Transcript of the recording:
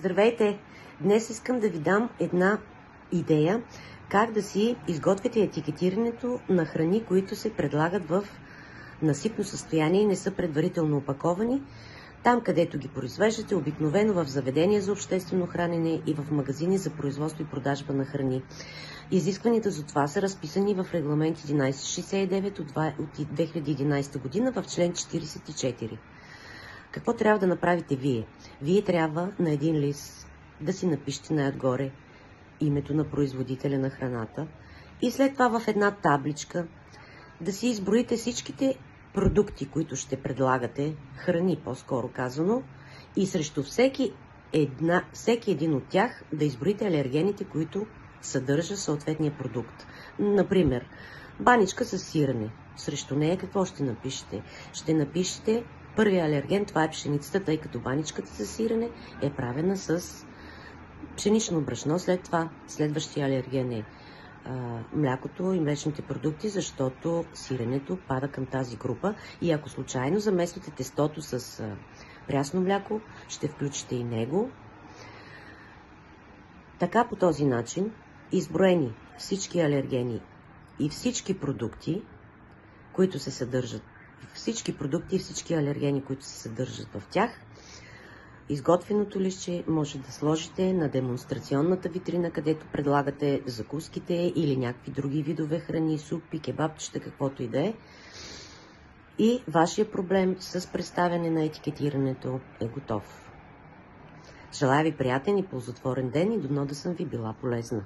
Здравейте! Днес искам да ви дам една идея как да си изготвите етикетирането на храни, които се предлагат в насипно състояние и не са предварително опаковани. Там, където ги произвеждате, обикновено в заведения за обществено хранене и в магазини за производство и продажба на храни. Изискванията за това са разписани в регламент 1169 от 2011 година в член 44. Какво трябва да направите вие? Вие трябва на един лист да си напишете най-отгоре името на производителя на храната и след това в една табличка да си изброите всичките продукти, които ще предлагате, храни по-скоро казано, и срещу всеки един от тях да изброите алергените, които съдържа съответния продукт. Например, баничка с сирене. Срещу нея какво ще напишете? Ще напишете първия алерген, това е пшеницата, тъй като баничката с сирене е правена с пшенично брашно. След това следващия алерген е млякото и млечните продукти, защото сиренето пада към тази група. И ако случайно замесвате тестото с прясно мляко, ще включите и него. Така по този начин, изброени всички алергени и всички продукти, които се съдържат, всички продукти и всички алергени, които се съдържат в тях, изготвеното листче може да сложите на демонстрационната витрина, където предлагате закуските или някакви други видове храни, супи, кебабчета, каквото и да е. И вашия проблем с представяне на етикетирането е готов. Желая ви приятен и ползотворен ден и дано да съм ви била полезна.